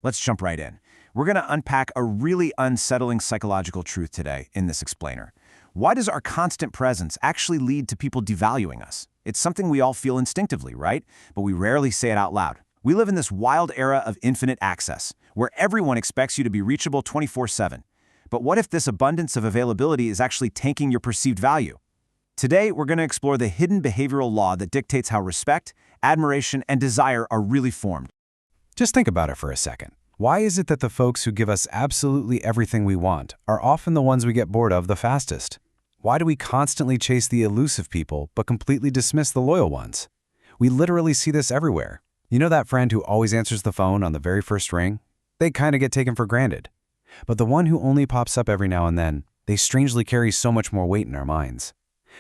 Let's jump right in. We're going to unpack a really unsettling psychological truth today in this explainer. Why does our constant presence actually lead to people devaluing us? It's something we all feel instinctively, right? But we rarely say it out loud. We live in this wild era of infinite access, where everyone expects you to be reachable 24/7. But what if this abundance of availability is actually tanking your perceived value? Today, we're going to explore the hidden behavioral law that dictates how respect, admiration, and desire are really formed. Just think about it for a second. Why is it that the folks who give us absolutely everything we want are often the ones we get bored of the fastest? Why do we constantly chase the elusive people but completely dismiss the loyal ones? We literally see this everywhere. You know that friend who always answers the phone on the very first ring? They kind of get taken for granted. But the one who only pops up every now and then, they strangely carry so much more weight in our minds.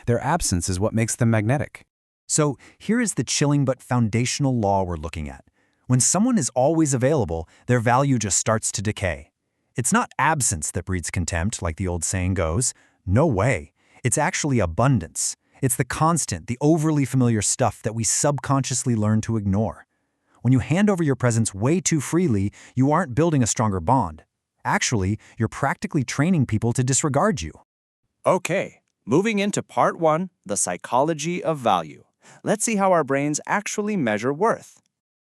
Their absence is what makes them magnetic. So here is the chilling but foundational law we're looking at. When someone is always available, their value just starts to decay. It's not absence that breeds contempt, like the old saying goes. No way. It's actually abundance. It's the constant, the overly familiar stuff that we subconsciously learn to ignore. When you hand over your presence way too freely, you aren't building a stronger bond. Actually, you're practically training people to disregard you. Okay, moving into part 1, the psychology of value. Let's see how our brains actually measure worth.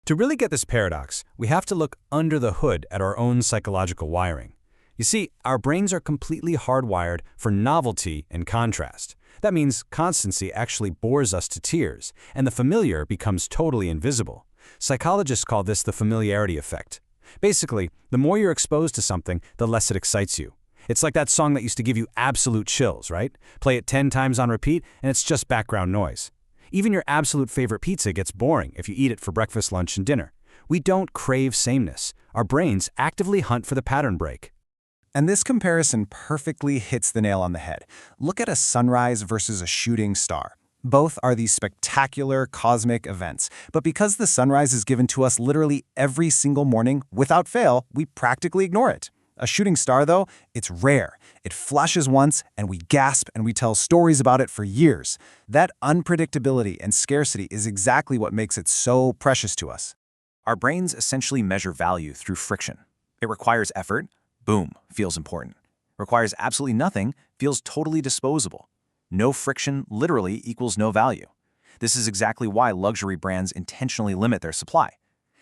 To really get this paradox, we have to look under the hood at our own psychological wiring. You see, our brains are completely hardwired for novelty and contrast. That means constancy actually bores us to tears, and the familiar becomes totally invisible. Psychologists call this the familiarity effect. Basically, the more you're exposed to something, the less it excites you. It's like that song that used to give you absolute chills, right? Play it 10 times on repeat, and it's just background noise. Even your absolute favorite pizza gets boring if you eat it for breakfast, lunch, and dinner. We don't crave sameness. Our brains actively hunt for the pattern break. And this comparison perfectly hits the nail on the head. Look at a sunrise versus a shooting star. Both are these spectacular cosmic events, but because the sunrise is given to us literally every single morning, without fail, we practically ignore it. A shooting star, though, it's rare. It flashes once, and we gasp and we tell stories about it for years. That unpredictability and scarcity is exactly what makes it so precious to us. Our brains essentially measure value through friction. It requires effort, boom, feels important. Requires absolutely nothing, feels totally disposable. No friction literally equals no value. This is exactly why luxury brands intentionally limit their supply.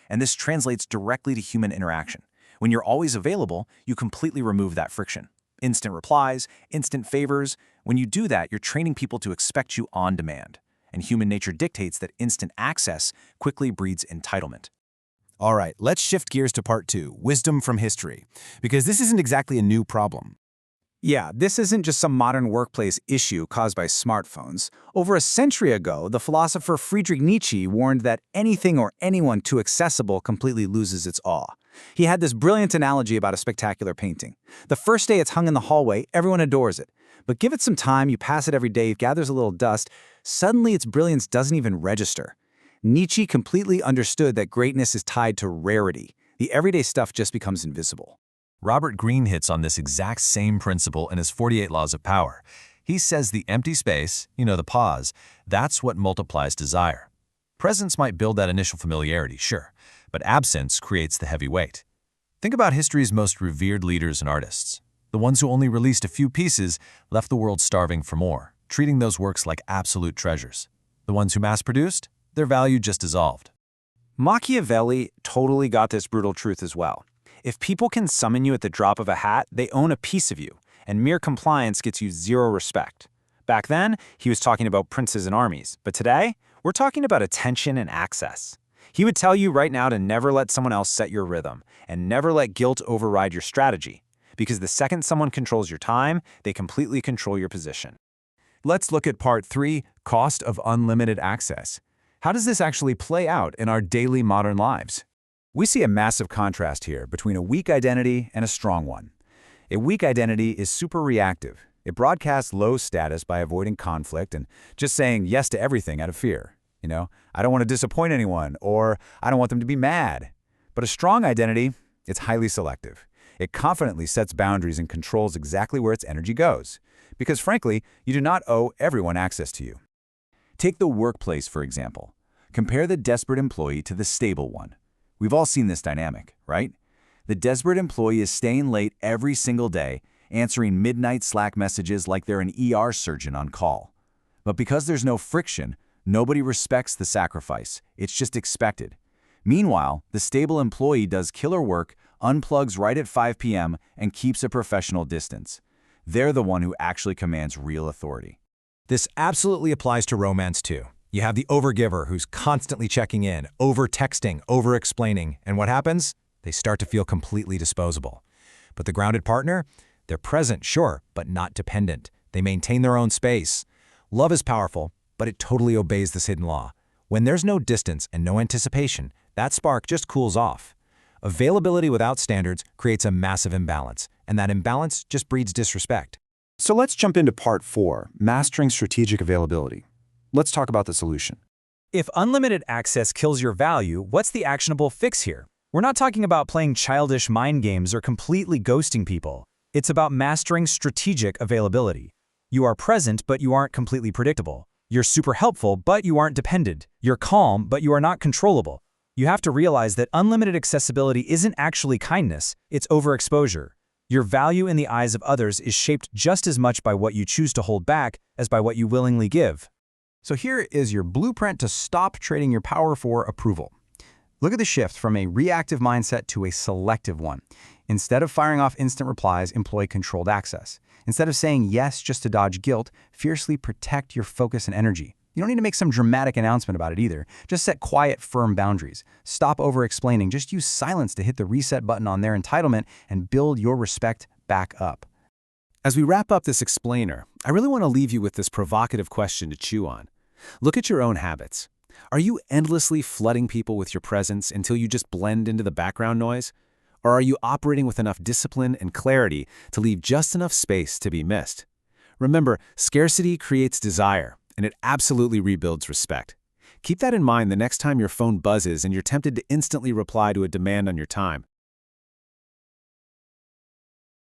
And this translates directly to human interaction. When you're always available, you completely remove that friction. Instant replies, instant favors. When you do that, you're training people to expect you on demand. And human nature dictates that instant access quickly breeds entitlement. All right, let's shift gears to part 2, wisdom from history, because this isn't exactly a new problem. Yeah, this isn't just some modern workplace issue caused by smartphones. Over a century ago, the philosopher Friedrich Nietzsche warned that anything or anyone too accessible completely loses its awe. He had this brilliant analogy about a spectacular painting. The first day it's hung in the hallway, everyone adores it. But give it some time, you pass it every day, it gathers a little dust, suddenly its brilliance doesn't even register. Nietzsche completely understood that greatness is tied to rarity. The everyday stuff just becomes invisible. Robert Greene hits on this exact same principle in his 48 Laws of Power. He says the empty space, the pause, that's what multiplies desire. Presence might build that initial familiarity, sure, but absence creates the heavy weight. Think about history's most revered leaders and artists. The ones who only released a few pieces left the world starving for more, treating those works like absolute treasures. The ones who mass-produced, their value just dissolved. Machiavelli totally got this brutal truth as well. If people can summon you at the drop of a hat, they own a piece of you, and mere compliance gets you zero respect. Back then, he was talking about princes and armies, but today, we're talking about attention and access. He would tell you right now to never let someone else set your rhythm, and never let guilt override your strategy, because the second someone controls your time, they completely control your position. Let's look at part 3, cost of unlimited access. How does this actually play out in our daily modern lives? We see a massive contrast here between a weak identity and a strong one. A weak identity is super reactive. It broadcasts low status by avoiding conflict and just saying yes to everything out of fear. I don't want to disappoint anyone, or I don't want them to be mad. But a strong identity, it's highly selective. It confidently sets boundaries and controls exactly where its energy goes. Because frankly, you do not owe everyone access to you. Take the workplace, for example. Compare the desperate employee to the stable one. We've all seen this dynamic, right? The desperate employee is staying late every single day, answering midnight Slack messages like they're an ER surgeon on call. But because there's no friction, nobody respects the sacrifice. It's just expected. Meanwhile, the stable employee does killer work, unplugs right at 5 p.m., and keeps a professional distance. They're the one who actually commands real authority. This absolutely applies to romance too. You have the overgiver who's constantly checking in, over-texting, over-explaining, and what happens? They start to feel completely disposable. But the grounded partner? They're present, sure, but not dependent. They maintain their own space. Love is powerful, but it totally obeys this hidden law. When there's no distance and no anticipation, that spark just cools off. Availability without standards creates a massive imbalance, and that imbalance just breeds disrespect. So let's jump into part 4, mastering strategic availability. Let's talk about the solution. If unlimited access kills your value, what's the actionable fix here? We're not talking about playing childish mind games or completely ghosting people. It's about mastering strategic availability. You are present, but you aren't completely predictable. You're super helpful, but you aren't dependent. You're calm, but you are not controllable. You have to realize that unlimited accessibility isn't actually kindness, it's overexposure. Your value in the eyes of others is shaped just as much by what you choose to hold back as by what you willingly give. So here is your blueprint to stop trading your power for approval. Look at the shift from a reactive mindset to a selective one. Instead of firing off instant replies, employ controlled access. Instead of saying yes just to dodge guilt, fiercely protect your focus and energy. You don't need to make some dramatic announcement about it either. Just set quiet, firm boundaries. Stop over-explaining. Just use silence to hit the reset button on their entitlement and build your respect back up. As we wrap up this explainer, I really want to leave you with this provocative question to chew on. Look at your own habits. Are you endlessly flooding people with your presence until you just blend into the background noise? Or are you operating with enough discipline and clarity to leave just enough space to be missed? Remember, scarcity creates desire, and it absolutely rebuilds respect. Keep that in mind the next time your phone buzzes and you're tempted to instantly reply to a demand on your time.